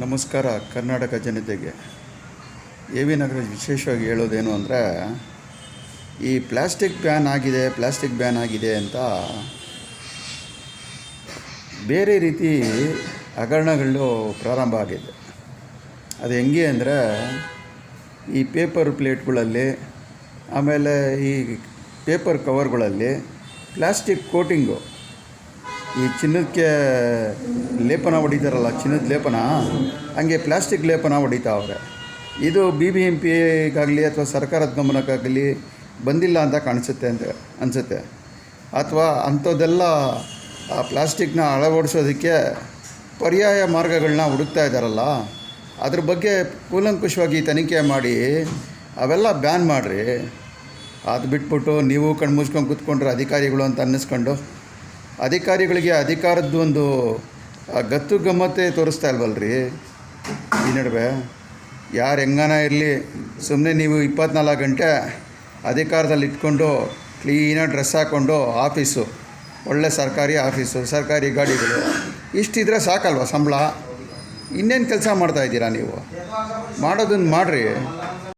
ನಮಸ್ಕಾರ ಕರ್ನಾಟಕ ಜನತೆಗೆ. A V ನಗರ ವಿಶೇಷವಾಗಿ ಹೇಳೋದೇನು ಅಂದರೆ, ಈ ಪ್ಲಾಸ್ಟಿಕ್ ಬ್ಯಾನ್ ಆಗಿದೆ ಅಂತ ಬೇರೆ ರೀತಿ ಹಗರಣಗಳು ಪ್ರಾರಂಭ ಆಗಿದೆ. ಅದು ಹೆಂಗೆ ಅಂದರೆ, ಈ ಪೇಪರ್ ಪ್ಲೇಟ್ಗಳಲ್ಲಿ, ಆಮೇಲೆ ಈ ಪೇಪರ್ ಕವರ್ಗಳಲ್ಲಿ ಪ್ಲಾಸ್ಟಿಕ್ ಕೋಟಿಂಗು, ಈ ಚಿನ್ನಕ್ಕೆ ಲೇಪನ ಹೊಡಿತಾರಲ್ಲ, ಚಿನ್ನದ ಲೇಪನ, ಹಂಗೆ ಪ್ಲಾಸ್ಟಿಕ್ ಲೇಪನ ಹೊಡಿತಾವ್ರೆ. ಇದು BBMPಗಾಗಲಿ ಅಥವಾ ಸರ್ಕಾರದ ಗಮನಕ್ಕಾಗಲಿ ಬಂದಿಲ್ಲ ಅಂತ ಅನಿಸುತ್ತೆ. ಅಥವಾ ಅಂಥದ್ದೆಲ್ಲ ಆ ಪ್ಲಾಸ್ಟಿಕ್ನ ಅಳವಡಿಸೋದಕ್ಕೆ ಪರ್ಯಾಯ ಮಾರ್ಗಗಳನ್ನ ಹುಡುಕ್ತಾ ಇದ್ದಾರಲ್ಲ, ಅದ್ರ ಬಗ್ಗೆ ಕೂಲಂಕುಷವಾಗಿ ತನಿಖೆ ಮಾಡಿ ಅವೆಲ್ಲ ಬ್ಯಾನ್ ಮಾಡಿರಿ. ಅದು ಬಿಟ್ಬಿಟ್ಟು ನೀವು ಕಣ್ಣು ಮುಚ್ಕೊಂಡು ಕೂತ್ಕೊಂಡ್ರೆ ಅಧಿಕಾರಿಗಳು ಅಂತ ಅನ್ನಿಸ್ಕೊಂಡು, ಅಧಿಕಾರಿಗಳಿಗೆ ಅಧಿಕಾರದ್ದು ಒಂದು ಗತ್ತು ಗಮ್ಮತ್ತೇ ತೋರಿಸ್ತಾ ಇಲ್ವಲ್ರಿ. ಈ ನಡುವೆ ಯಾರು ಹೆಂಗಾನ ಇರಲಿ, ಸುಮ್ಮನೆ ನೀವು 24 ಗಂಟೆ ಅಧಿಕಾರದಲ್ಲಿ ಇಟ್ಕೊಂಡು ಕ್ಲೀನಾಗಿ ಡ್ರೆಸ್ ಹಾಕ್ಕೊಂಡು ಆಫೀಸು, ಒಳ್ಳೆ ಸರ್ಕಾರಿ ಆಫೀಸು, ಸರ್ಕಾರಿ ಗಾಡಿಗಳು, ಇಷ್ಟಿದ್ರೆ ಸಾಕಲ್ವ ಸಂಬಳ? ಇನ್ನೇನು ಕೆಲಸ ಮಾಡ್ತಾಯಿದ್ದೀರಾ ನೀವು? ಮಾಡೋದನ್ನು ಮಾಡಿರಿ.